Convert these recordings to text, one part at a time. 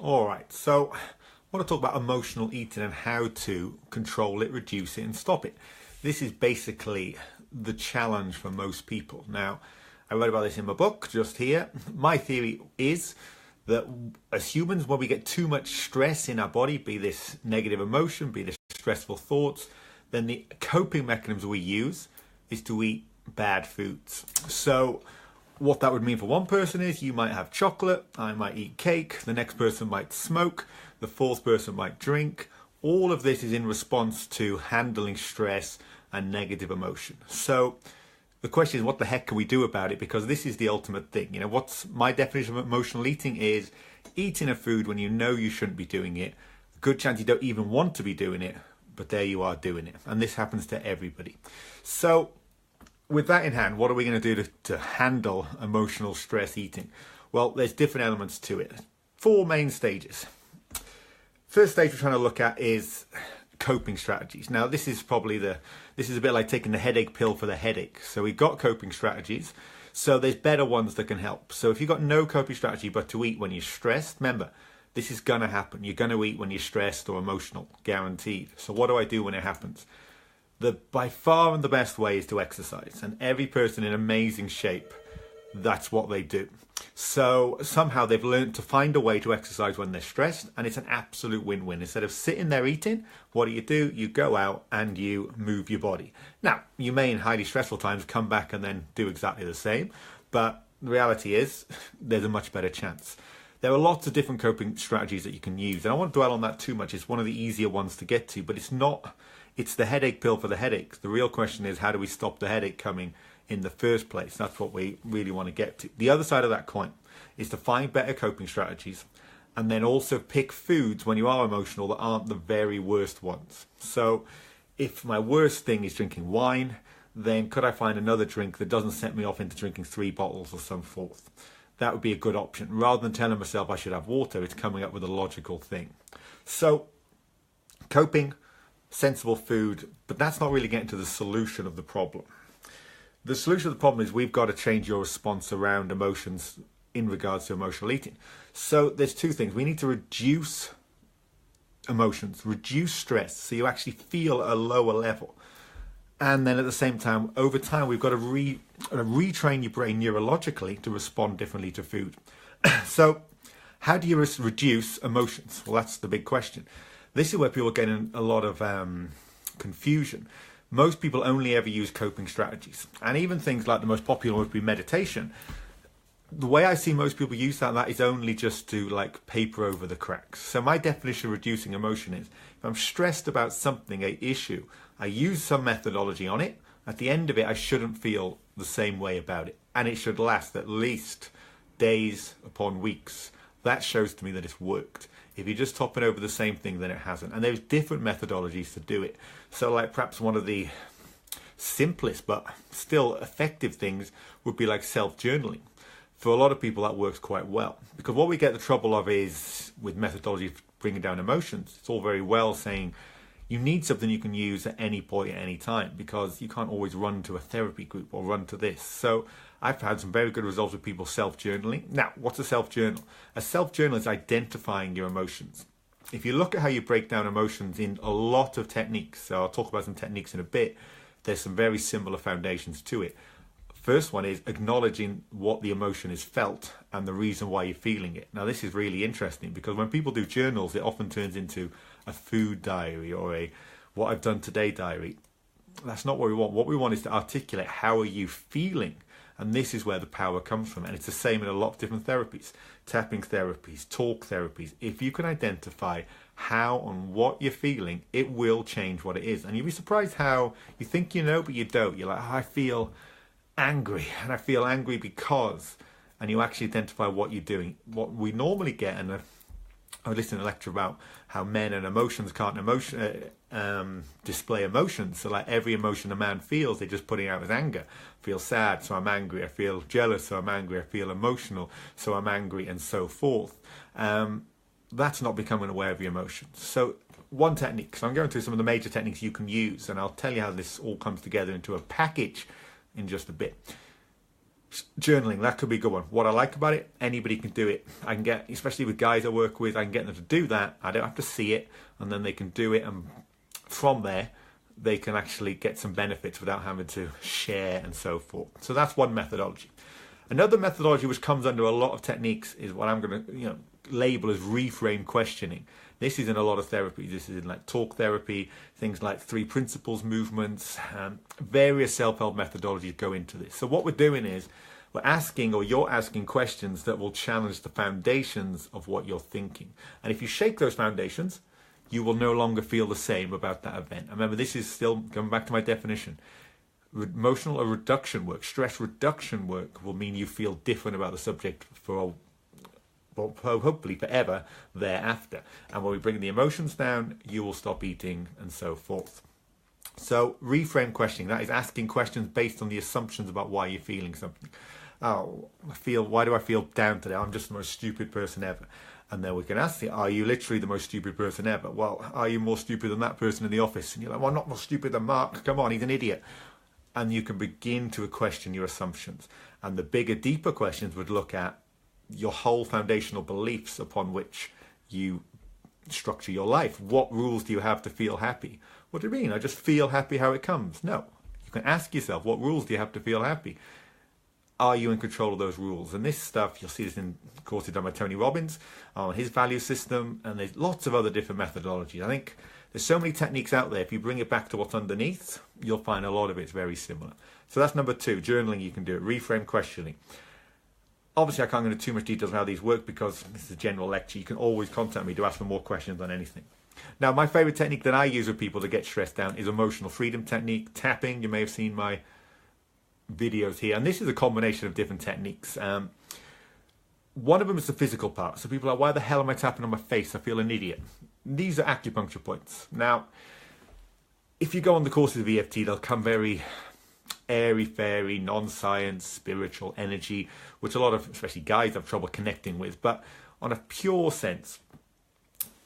All right, so I want to talk about emotional eating and how to control it, reduce it, and stop it. This is basically the challenge for most people. Now, I wrote about this in my book just here. My theory is that as humans, when we get too much stress in our body, be this negative emotion, be this stressful thoughts, then the coping mechanism we use is to eat bad foods. So what that would mean for one person is you might have chocolate, I might eat cake, the next person might smoke, the fourth person might drink. All of this is in response to handling stress and negative emotion. So the question is, what the heck can we do about it? Because this is the ultimate thing. You know, what's my definition of emotional eating is eating a food when you know you shouldn't be doing it. A good chance you don't even want to be doing it, but there you are doing it. And this happens to everybody. So with that in hand, what are we going to do to handle emotional stress eating? Well, there's different elements to it. 4 main stages. First stage we're trying to look at is coping strategies. Now, this is a bit like taking the headache pill for the headache. So we've got coping strategies. So there's better ones that can help. So if you've got no coping strategy but to eat when you're stressed, remember, this is going to happen. You're going to eat when you're stressed or emotional, guaranteed. So what do I do when it happens? By far and the best way is to exercise, and every person in amazing shape, that's what they do. So somehow they've learned to find a way to exercise when they're stressed, and it's an absolute win-win. Instead of sitting there eating, what do? You go out and you move your body. Now, you may in highly stressful times come back and then do exactly the same, but the reality is there's a much better chance. There are lots of different coping strategies that you can use, and I won't dwell on that too much. It's one of the easier ones to get to, but it's the headache pill for the headache. The real question is, how do we stop the headache coming in the first place? That's what we really want to get to. The other side of that coin is to find better coping strategies, and then also pick foods when you are emotional that aren't the very worst ones. So if my worst thing is drinking wine, then could I find another drink that doesn't set me off into drinking 3 bottles or so forth? That would be a good option. Rather than telling myself I should have water, it's coming up with a logical thing. So coping, sensible food, but that's not really getting to the solution of the problem. The solution of the problem is we've got to change your response around emotions in regards to emotional eating. So there's 2 things. We need to reduce emotions, reduce stress, so you actually feel a lower level. And then at the same time, over time, we've got to retrain your brain neurologically to respond differently to food. So how do you reduce emotions? Well, that's the big question. This is where people are getting a lot of confusion. Most people only ever use coping strategies. And even things like the most popular would be meditation. The way I see most people use that is only just to like paper over the cracks. So my definition of reducing emotion is, if I'm stressed about something, an issue, I use some methodology on it. At the end of it, I shouldn't feel the same way about it. And it should last at least days upon weeks. That shows to me that it's worked. If you're just topping over the same thing, then it hasn't. And there's different methodologies to do it. So like perhaps one of the simplest but still effective things would be like self-journaling. For a lot of people, that works quite well. Because what we get the trouble of is with methodology bringing down emotions, it's all very well saying you need something you can use at any point at any time, because you can't always run to a therapy group or run to this. So I've had some very good results with people self-journaling. Now, what's a self-journal? A self-journal is identifying your emotions. If you look at how you break down emotions in a lot of techniques, so I'll talk about some techniques in a bit, there's some very similar foundations to it. First one is acknowledging what the emotion is felt and the reason why you're feeling it. Now, this is really interesting because when people do journals, it often turns into a food diary or a what I've done today diary. That's not what we want. What we want is to articulate how are you feeling. And this is where the power comes from. And it's the same in a lot of different therapies, tapping therapies, talk therapies. If you can identify how and what you're feeling, it will change what it is. And you'll be surprised how you think you know, but you don't. You're like, oh, I feel angry, and I feel angry because, and you actually identify what you're doing. What we normally get, and I listened to a lecture about how men and emotions can't display emotions. So like every emotion a man feels, they're just putting out as anger. I feel sad, so I'm angry. I feel jealous, so I'm angry. I feel emotional, so I'm angry, and so forth. That's not becoming aware of your emotions. So one technique, so I'm going through some of the major techniques you can use, and I'll tell you how this all comes together into a package in just a bit. Journaling, that could be a good one. What I like about it, anybody can do it. I can get, especially with guys I work with, I can get them to do that. I don't have to see it, and then they can do it, and from there they can actually get some benefits without having to share and so forth. So that's one methodology. Another methodology which comes under a lot of techniques is what I'm going to label as reframe questioning. This is in a lot of therapies. This is in like talk therapy, things like 3 principles movements, various self-help methodologies go into this. So what we're doing is we're asking, or you're asking, questions that will challenge the foundations of what you're thinking. And if you shake those foundations, you will no longer feel the same about that event. And remember, this is still going back to my definition. Emotional or reduction work, stress reduction work will mean you feel different about the subject for hopefully forever thereafter. And when we bring the emotions down, you will stop eating and so forth. So reframe questioning, that is asking questions based on the assumptions about why you're feeling something. Why do I feel down today? I'm just the most stupid person ever. And then we can ask you, are you literally the most stupid person ever? Well, are you more stupid than that person in the office? And you're like, well, I'm not more stupid than Mark. Come on, he's an idiot. And you can begin to question your assumptions. And the bigger, deeper questions would look at your whole foundational beliefs upon which you structure your life. What rules do you have to feel happy? What do you mean? I just feel happy how it comes. No. You can ask yourself, what rules do you have to feel happy? Are you in control of those rules? And this stuff, you'll see this in courses done by Tony Robbins on his value system, and there's lots of other different methodologies. I think there's so many techniques out there. If you bring it back to what's underneath, you'll find a lot of it's very similar. So that's number 2, journaling. You can do it. Reframe questioning. Obviously, I can't go into too much details on how these work because this is a general lecture. You can always contact me to ask for more questions on anything. Now, my favorite technique that I use with people to get stressed down is emotional freedom technique, tapping. You may have seen my videos here. And this is a combination of different techniques. One of them is the physical part. So people are like, why the hell am I tapping on my face? I feel an idiot. These are acupuncture points. Now, if you go on the courses of EFT, they'll come very airy-fairy, non-science, spiritual energy, which a lot of, especially guys, have trouble connecting with. But on a pure sense,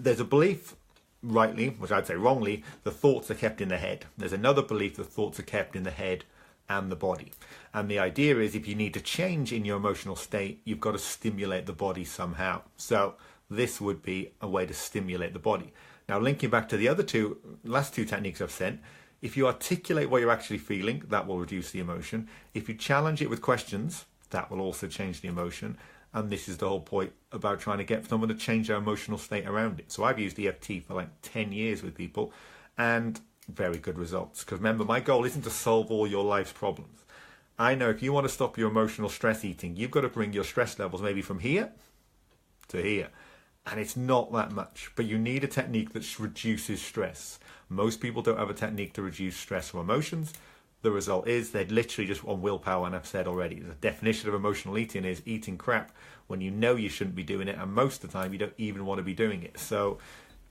there's a belief, rightly, which I'd say wrongly, the thoughts are kept in the head. There's another belief that thoughts are kept in the head and the body. And the idea is if you need to change in your emotional state, you've got to stimulate the body somehow. So this would be a way to stimulate the body. Now, linking back to the last two techniques I've sent, if you articulate what you're actually feeling, that will reduce the emotion. If you challenge it with questions, that will also change the emotion. And this is the whole point about trying to get someone to change their emotional state around it. So I've used EFT for like 10 years with people and very good results. Because remember, my goal isn't to solve all your life's problems. I know if you want to stop your emotional stress eating, you've got to bring your stress levels maybe from here to here. And it's not that much, but you need a technique that reduces stress. Most people don't have a technique to reduce stress from emotions. The result is they're literally just on willpower, and I've said already, the definition of emotional eating is eating crap when you know you shouldn't be doing it, and most of the time you don't even want to be doing it. So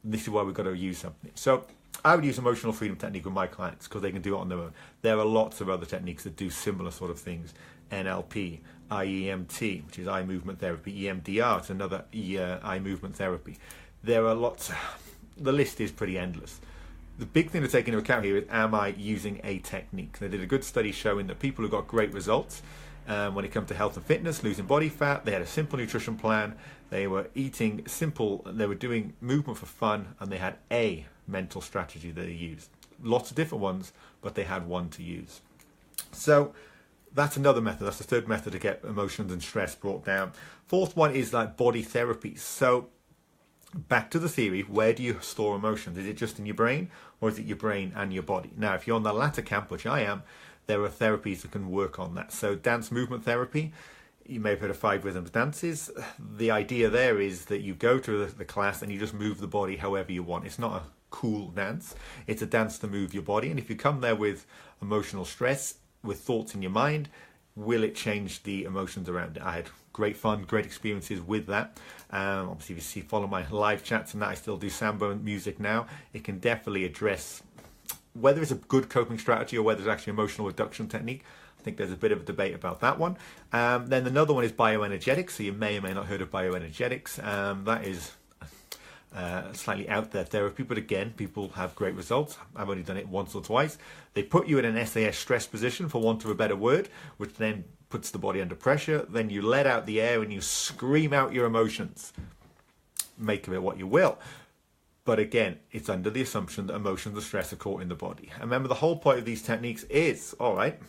this is why we've got to use something. So I would use emotional freedom technique with my clients because they can do it on their own. There are lots of other techniques that do similar sort of things. NLP, IEMT, which is eye movement therapy, EMDR, it's another eye movement therapy. There are lots, the list is pretty endless. The big thing to take into account here is, am I using a technique? They did a good study showing that people who got great results when it comes to health and fitness, losing body fat, they had a simple nutrition plan, they were eating simple, they were doing movement for fun, and they had a mental strategy that they used. Lots of different ones, but they had one to use. So that's another method. That's the third method to get emotions and stress brought down. Fourth one is like body therapies. So back to the theory, where do you store emotions? Is it just in your brain, or is it your brain and your body? Now, if you're on the latter camp, which I am, there are therapies that can work on that. So dance movement therapy, you may have heard of 5 rhythms dances. The idea there is that you go to the class and you just move the body however you want. It's not a cool dance. It's a dance to move your body. And if you come there with emotional stress, with thoughts in your mind, will it change the emotions around it? I had great fun, great experiences with that. Obviously, if you follow my live chats and that, I still do samba music now. It can definitely address whether it's a good coping strategy or whether it's actually emotional reduction technique. I think there's a bit of a debate about that one. Then another one is bioenergetics. So you may or may not heard of bioenergetics. That is slightly out there therapy, but again, people have great results. I've only done it once or twice. They put you in an SAS stress position, for want of a better word, which then puts the body under pressure. Then you let out the air and you scream out your emotions. Make of it what you will. But again, it's under the assumption that emotions and stress are caught in the body. And remember, the whole point of these techniques is, all right,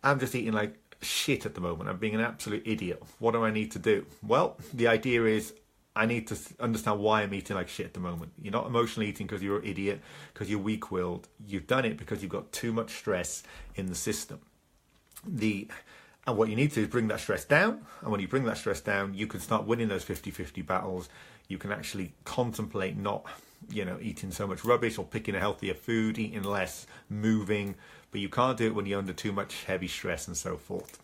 I'm just eating like shit at the moment. I'm being an absolute idiot. What do I need to do? Well, the idea is I need to understand why I'm eating like shit at the moment. You're not emotionally eating because you're an idiot, because you're weak-willed. You've done it because you've got too much stress in the system. And what you need to do is bring that stress down. And when you bring that stress down, you can start winning those 50-50 battles. You can actually contemplate not, eating so much rubbish or picking a healthier food, eating less, moving. But you can't do it when you're under too much heavy stress and so forth.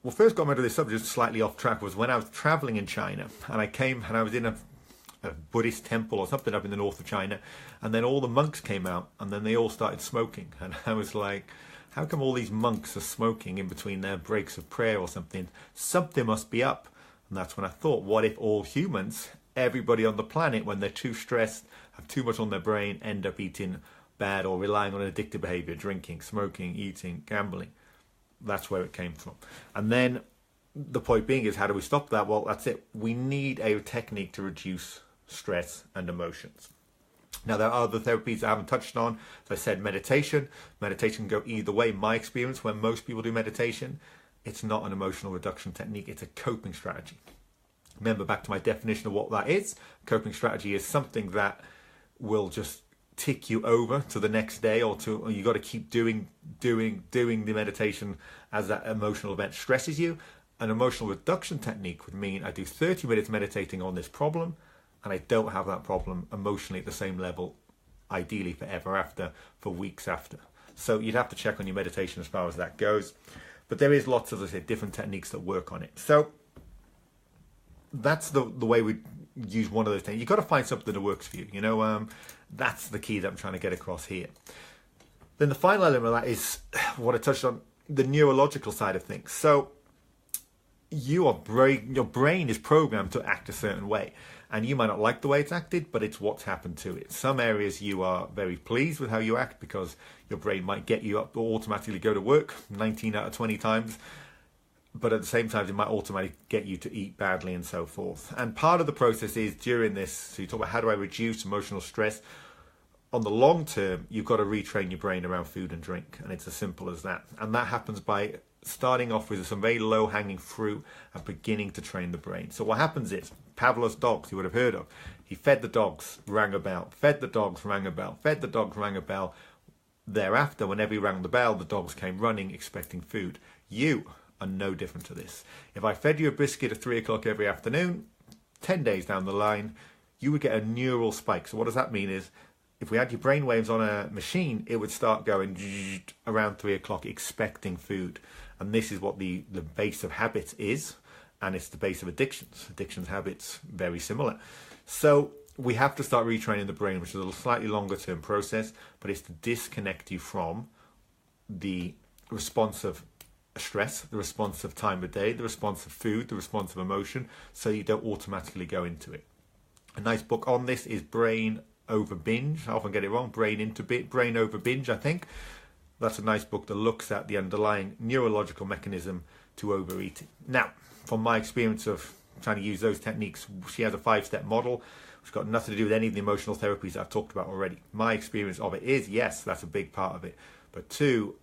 What first got me to this subject, slightly off track, was when I was traveling in China. And I was in a Buddhist temple or something up in the north of China. And then all the monks came out and then they all started smoking. And I was like, how come all these monks are smoking in between their breaks of prayer or something? Something must be up. And that's when I thought, what if all humans, everybody on the planet, when they're too stressed, have too much on their brain, end up eating bad or relying on addictive behavior, drinking, smoking, eating, gambling? That's where it came from. And then the point being is, how do we stop that? Well, that's it. We need a technique to reduce stress and emotions. Now, there are other therapies I haven't touched on. As I said, meditation. Meditation can go either way. My experience, when most people do meditation, it's not an emotional reduction technique. It's a coping strategy. Remember, back to my definition of what that is. Coping strategy is something that will just tick you over to the next day, or you got to keep doing the meditation as that emotional event stresses you. An emotional reduction technique would mean I do 30 minutes meditating on this problem, and I don't have that problem emotionally at the same level, ideally forever after, for weeks after. So you'd have to check on your meditation as far as that goes. But there is lots of, as I say, different techniques that work on it. So that's the way we use one of those things. You've got to find something that works for you. That's the key that I'm trying to get across here. Then the final element of that is what I touched on, the neurological side of things. So your brain is programmed to act a certain way. And you might not like the way it's acted, but it's what's happened to it. Some areas you are very pleased with how you act because your brain might get you up or automatically go to work 19 out of 20 times. But at the same time, it might automatically get you to eat badly and so forth. And part of the process is during this, so you talk about how do I reduce emotional stress? On the long term, you've got to retrain your brain around food and drink. And it's as simple as that. And that happens by starting off with some very low-hanging fruit and beginning to train the brain. So what happens is, Pavlov's dogs, you would have heard of. He fed the dogs, rang a bell, fed the dogs, rang a bell, fed the dogs, rang a bell. Thereafter, whenever he rang the bell, the dogs came running, expecting food. You are no different to this. If I fed you a biscuit at 3 o'clock every afternoon, 10 days down the line, you would get a neural spike. So what does that mean is, if we had your brain waves on a machine, it would start going around 3 o'clock, expecting food. And this is what the base of habits is, and it's the base of addictions. Addictions, habits, very similar. So we have to start retraining the brain, which is a slightly longer term process, but it's to disconnect you from the response of stress, the response of time of day, the response of food, the response of emotion, so you don't automatically go into it. A nice book on this is Brain Over Binge. I often get it wrong. Brain Over Binge, I think. That's a nice book that looks at the underlying neurological mechanism to overeating. Now, from my experience of trying to use those techniques, she has a 5-step model, which got nothing to do with any of the emotional therapies I've talked about already. My experience of it is, yes, that's a big part of it. But 2,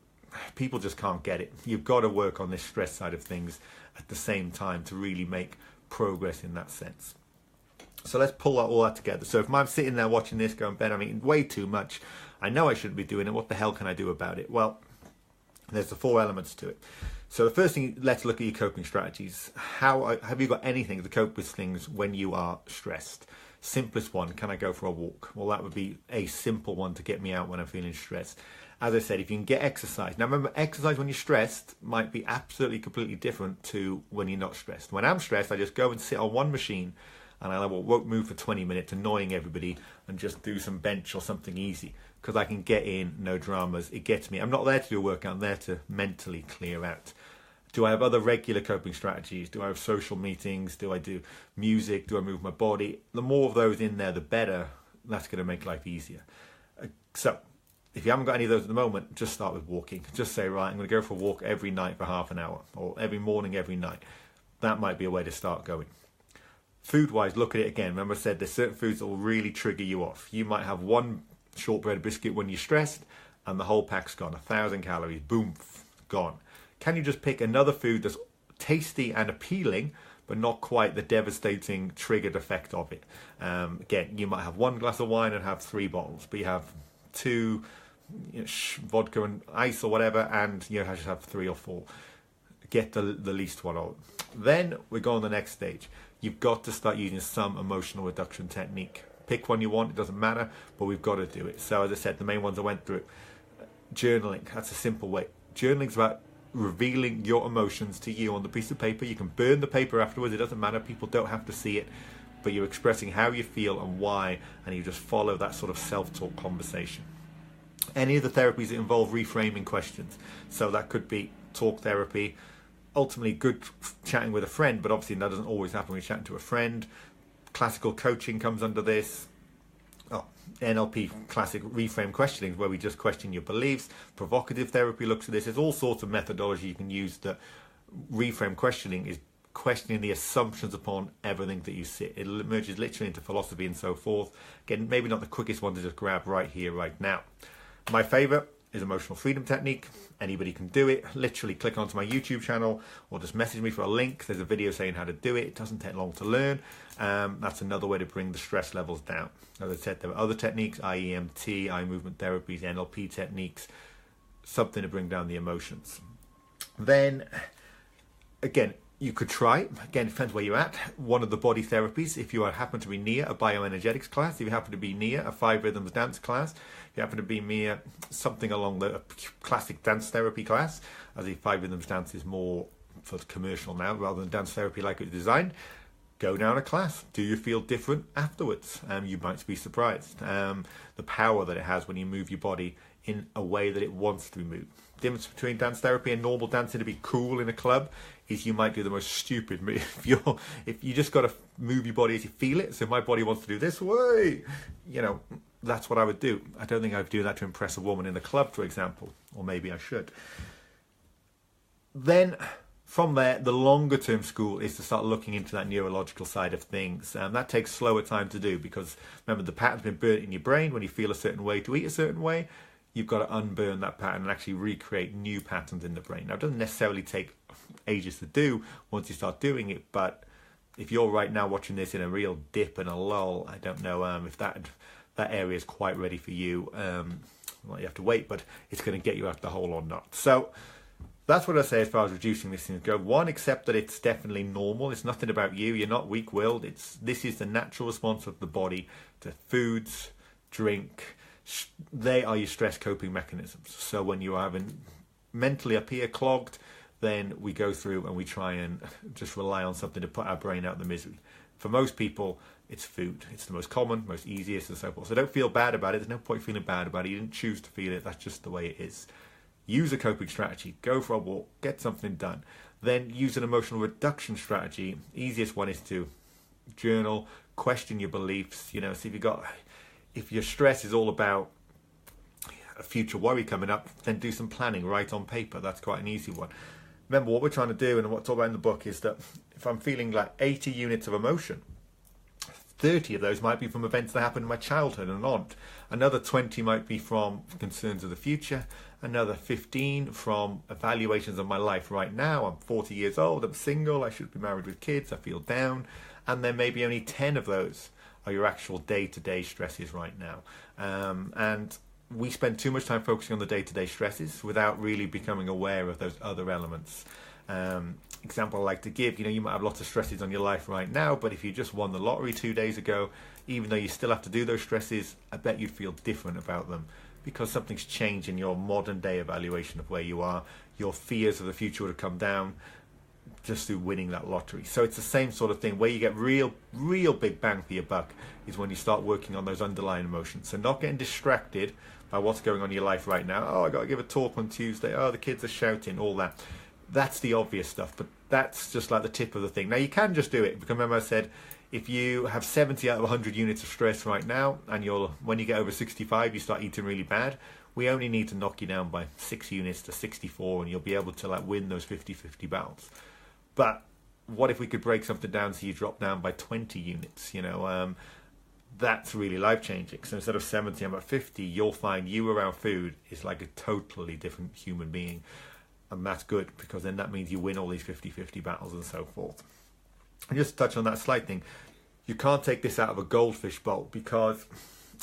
people just can't get it. You've got to work on this stress side of things at the same time to really make progress in that sense. So let's pull all that together. So if I'm sitting there watching this going, Ben, I'm eating way too much. I know I shouldn't be doing it. What the hell can I do about it? Well, there's the 4 elements to it. So the first thing, let's look at your coping strategies. Have you got anything to cope with things when you are stressed? Simplest one, can I go for a walk? Well, that would be a simple one to get me out when I'm feeling stressed. As I said, if you can get exercise. Now remember, exercise when you're stressed might be absolutely completely different to when you're not stressed. When I'm stressed, I just go and sit on one machine and I won't move for 20 minutes, annoying everybody, and just do some bench or something easy, because I can get in, no dramas. It gets me. I'm not there to do a workout. I'm there to mentally clear out. Do I have other regular coping strategies? Do I have social meetings? Do I do music? Do I move my body? The more of those in there, the better. That's going to make life easier. So If you haven't got any of those at the moment, just start with walking. Just say, right, I'm going to go for a walk every night for half an hour, or every morning, every night. That might be a way to start going. Food-wise, look at it again. Remember I said there's certain foods that will really trigger you off. You might have one shortbread biscuit when you're stressed, and the whole pack's gone. 1,000 calories, boom, gone. Can you just pick another food that's tasty and appealing, but not quite the devastating triggered effect of it? Again, you might have one glass of wine and have 3 bottles, but you have 2 vodka and ice or whatever, and you just have 3 or 4. Get the least one out. Then we go on the next stage. You've got to start using some emotional reduction technique. Pick one you want, it doesn't matter, but we've got to do it. So as I said, the main ones I went through. Journaling, that's a simple way. Journaling's about revealing your emotions to you on the piece of paper. You can burn the paper afterwards, it doesn't matter, people don't have to see it, but you're expressing how you feel and why, and you just follow that sort of self-talk conversation. Any of the therapies that involve reframing questions, so that could be talk therapy, ultimately good chatting with a friend, but obviously that doesn't always happen when you're chatting to a friend. Classical coaching comes under this. NLP, classic reframe questioning, where we just question your beliefs. Provocative therapy looks at this. There's all sorts of methodology you can use. That reframe questioning is questioning the assumptions upon everything that you see. It emerges literally into philosophy and so forth. Again, maybe not the quickest one to just grab right here, right now. My favorite is emotional freedom technique. Anybody can do it. Literally click onto my YouTube channel or just message me for a link. There's a video saying how to do it. It doesn't take long to learn. That's another way to bring the stress levels down. As I said, there are other techniques, IEMT, eye movement therapies, NLP techniques, something to bring down the emotions. Then, again, you could try, again, it depends where you're at, one of the body therapies. If you happen to be near a bioenergetics class, if you happen to be near a 5 rhythms dance class, if you happen to be near something along the classic dance therapy class, as the 5 rhythms dance is more for the commercial now rather than dance therapy like it was designed, go down a class. Do you feel different afterwards? You might be surprised. The power that it has when you move your body in a way that it wants to be moved. The difference between dance therapy and normal dancing to be cool in a club is you might do the most stupid move. If you just got to move your body as you feel it. So if my body wants to do this way, that's what I would do. I don't think I would do that to impress a woman in the club, for example, or maybe I should. Then from there, the longer term school is to start looking into that neurological side of things. That takes slower time to do because remember, the pattern's been burnt in your brain. When you feel a certain way to eat a certain way, you've got to unburn that pattern and actually recreate new patterns in the brain. Now, it doesn't necessarily take ages to do once you start doing it, but if you're right now watching this in a real dip and a lull, I don't know if that area is quite ready for you. Well, you have to wait, but it's going to get you out the hole or not. So that's what I say as far as reducing these things go. One, accept that it's definitely normal. It's nothing about you. You're not weak-willed. This is the natural response of the body to foods, drink. They are your stress coping mechanisms. So when you are having mentally up here clogged, then we go through and we try and just rely on something to put our brain out of the misery. For most people, it's food. It's the most common, most easiest, and so forth. So don't feel bad about it. There's no point feeling bad about it. You didn't choose to feel it. That's just the way it is. Use a coping strategy. Go for a walk. Get something done. Then use an emotional reduction strategy. Easiest one is to journal, question your beliefs. See if your stress is all about a future worry coming up, then do some planning, write on paper. That's quite an easy one. Remember, what we're trying to do and what I talk about in the book is that if I'm feeling like 80 units of emotion, 30 of those might be from events that happened in my childhood and on. Another 20 might be from concerns of the future. Another 15 from evaluations of my life right now. I'm 40 years old, I'm single, I should be married with kids, I feel down. And then maybe only 10 of those are your actual day-to-day stresses right now. And we spend too much time focusing on the day-to-day stresses without really becoming aware of those other elements. Example I like to give, you might have lots of stresses on your life right now, but if you just won the lottery 2 days ago, even though you still have to do those stresses, I bet you'd feel different about them because something's changed in your modern day evaluation of where you are. Your fears of the future would have come down just through winning that lottery. So it's the same sort of thing. Where you get real big bang for your buck is when you start working on those underlying emotions. So not getting distracted by what's going on in your life right now. Oh, I got to give a talk on Tuesday. Oh, the kids are shouting, all that. That's the obvious stuff, but that's just like the tip of the thing. Now, you can just do it, because remember I said, if you have 70 out of 100 units of stress right now, and when you get over 65, you start eating really bad, we only need to knock you down by 6 units to 64 and you'll be able to like win those 50-50 battles. But what if we could break something down so you drop down by 20 units, you know? That's really life-changing. So instead of 70, I'm at 50, you'll find you around food is like a totally different human being. And that's good, because then that means you win all these 50-50 battles and so forth. And just to touch on that slight thing, you can't take this out of a goldfish bowl, because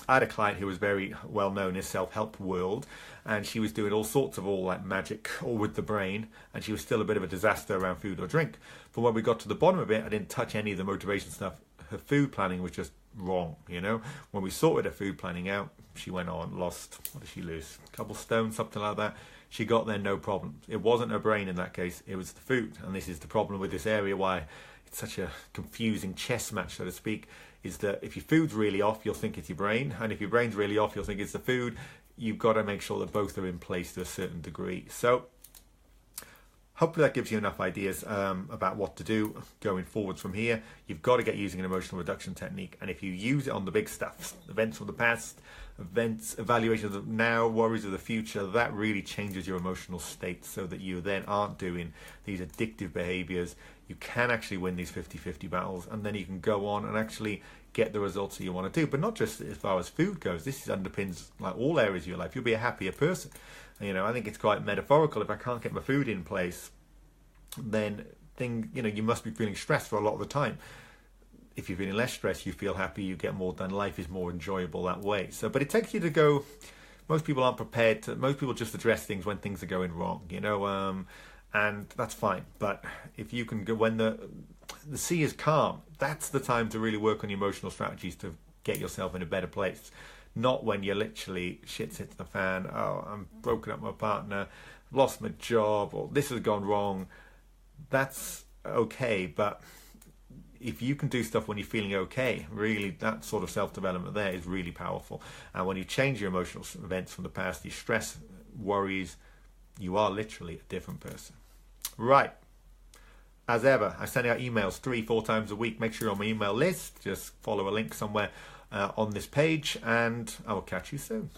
I had a client who was very well known in the self-help world, and she was doing all sorts of all like magic all with the brain, and she was still a bit of a disaster around food or drink. But when we got to the bottom of it, I didn't touch any of the motivation stuff. Her food planning was just wrong, you know. When we sorted her food planning out, she went on, lost, what did she lose? A couple stones, something like that. She got there no problem. It wasn't her brain in that case, it was the food. And this is the problem with this area, why it's such a confusing chess match, so to speak, is that if your food's really off, you'll think it's your brain. And if your brain's really off, you'll think it's the food. You've got to make sure that both are in place to a certain degree. So hopefully that gives you enough ideas about what to do going forwards from here. You've got to get using an emotional reduction technique. And if you use it on the big stuff, events from the past, events, evaluations of now, worries of the future, that really changes your emotional state so that you then aren't doing these addictive behaviors. You can actually win these 50-50 battles, and then you can go on and actually get the results that you want to do. But not just as far as food goes. This underpins like all areas of your life. You'll be a happier person. You know, I think it's quite metaphorical. If I can't get my food in place, then you must be feeling stressed for a lot of the time. If you're feeling less stressed, you feel happy, you get more done, life is more enjoyable that way. So, but it takes you to go, most people aren't prepared to, most people just address things when things are going wrong, you know, and that's fine. But if you can go, when the sea is calm, that's the time to really work on your emotional strategies to get yourself in a better place. Not when you're literally shit's hit the fan, oh, I'm broken up with my partner, lost my job, or this has gone wrong. That's okay, but if you can do stuff when you're feeling okay, really that sort of self-development there is really powerful. And when you change your emotional events from the past, your stress, worries, you are literally a different person. Right. As ever, I send out emails 3-4 times a week. Make sure you're on my email list. Just follow a link somewhere on this page, and I will catch you soon.